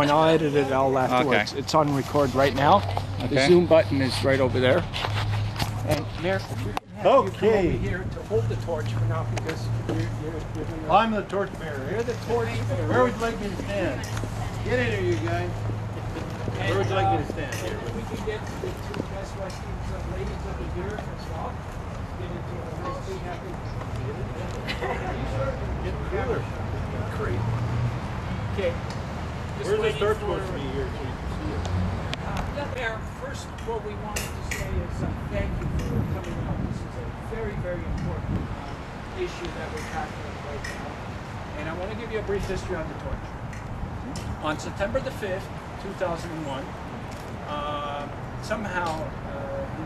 point. I'll edit it all afterwards. Okay. It's on record right now. Okay. The zoom button is right over there. And Mayor, if you can have you come over here to hold the torch for now, because you're gonna... I'm the torch bearer. You're the torch bearer. Where would you like me to stand? Get in here, you guys. Where would you like me to stand? Here. We can get the two Best Western ladies over here as well. Get into a nice big happy. Get cooler. Great. Okay. Where's the torch supposed to be here so you can see it? Mayor, first what we wanted to say is thank you for coming out. This is a very, very important issue that we're tackling right now. And I want to give you a brief history on the torch. On September the 5th, 2001, somehow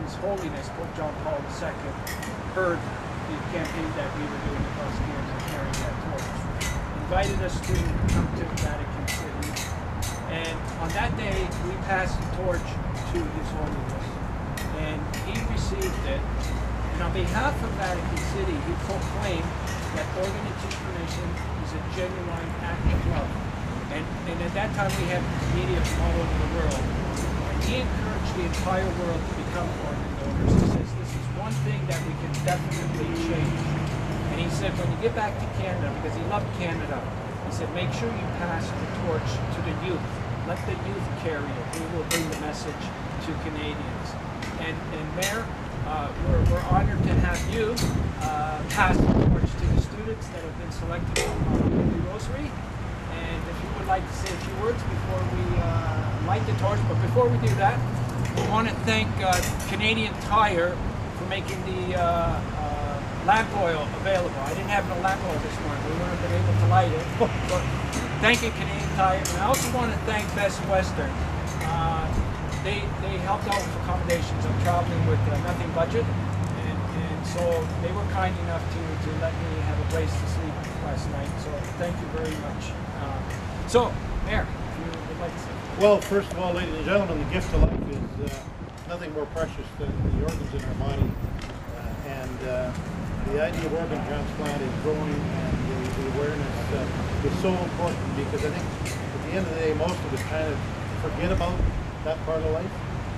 His Holiness Pope John Paul II heard the campaign that we were doing across Canada carrying that torch. Invited us to come to Vatican City. And on that day, we passed the torch to His Holiness. And he received it. And on behalf of Vatican City, he proclaimed that organ donation is a genuine act of love. And at that time, we had media from all over the world. And he encouraged the entire world to become organ donors. He says, this is one thing that we can definitely change. And he said, when you get back to Canada, because he loved Canada, he said, make sure you pass the torch to the youth. Let the youth carry it. We will bring the message to Canadians. And Mayor, we're honored to have you pass the torch to the students that have been selected from the Rosary. And if you would like to say a few words before we light the torch, but before we do that, we want to thank Canadian Tire for making the lamp oil available. I didn't have no lamp oil this morning. We wouldn't have been able to light it. But thank you, Canadian Tire. And I also want to thank Best Western. They helped out with accommodations. I'm traveling with nothing budget, and so they were kind enough to let me have a place to sleep last night. So thank you very much. So, Mayor, if you would like to say. Well, first of all, ladies and gentlemen, the gift of life is nothing more precious than the organs in our body. The idea of organ transplant is growing, and the awareness is so important, because I think at the end of the day, most of us kind of forget about that part of life.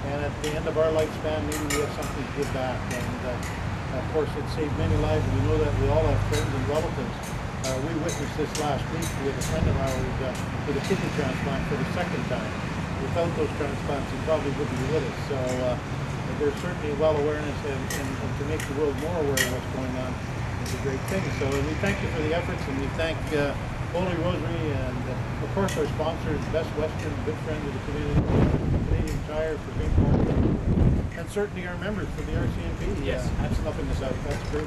And at the end of our lifespan, maybe we have something to give back. And of course, it saved many lives. We know that we all have friends and relatives. We witnessed this last week with a friend of ours with a kidney transplant for the second time. Without those transplants, he probably wouldn't be with us. So there's certainly well awareness, and to make the world more aware of what's going on is a great thing. So we thank you for the efforts, and we thank Holy Rosary, and of course our sponsors, Best Western, good friends of the community, Canadian Tire for being part, and certainly our members for the RCMP. Yes, helping us out. That's great.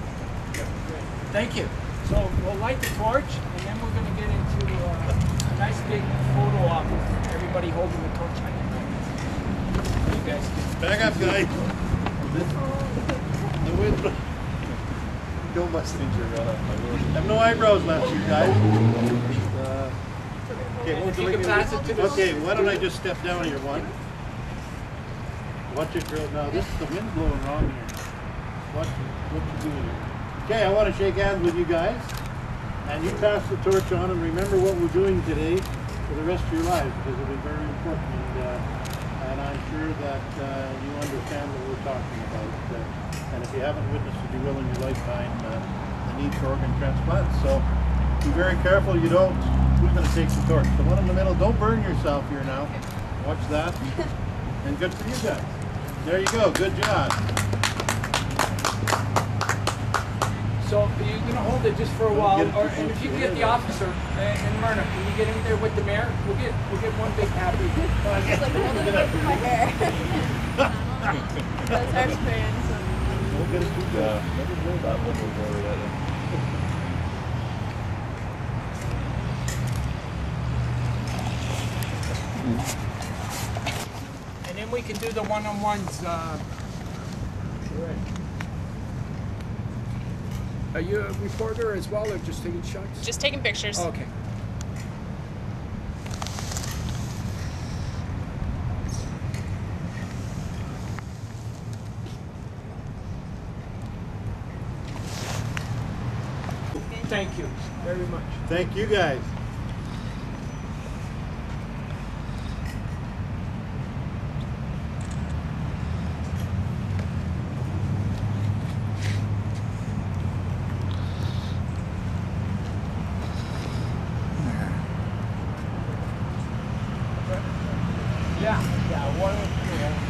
Thank you. So we'll light the torch, and then we're going to get into a nice big photo op with everybody holding the torch like that. You guys. Back up, guys. No mustache. I have no eyebrows left, you guys. Okay, why don't I just step down here, one. Watch it, girl. Now, this is the wind blowing wrong here. Watch what you're doing here. Okay, I want to shake hands with you guys. And you pass the torch on, and remember what we're doing today for the rest of your lives, because it'll be very important. And I'm sure that you understand what we're talking about. And if you haven't witnessed it, you will in your lifetime, the need for organ transplants. So be very careful you don't. Who's going to take the torch? The one in the middle. Don't burn yourself here now. Watch that. And good for you guys. There you go. Good job. So you're going to hold it just for a while, and if you can get the officer and Myrna, can you get in there with the mayor? We'll get one big happy. It's like holding it for my hair. That's our experience. Never that one before yet. And then we can do the one-on-ones. Are you a reporter as well, or just taking shots? Just taking pictures. Oh, okay. Thank you very much. Thank you guys. Yeah, one of them.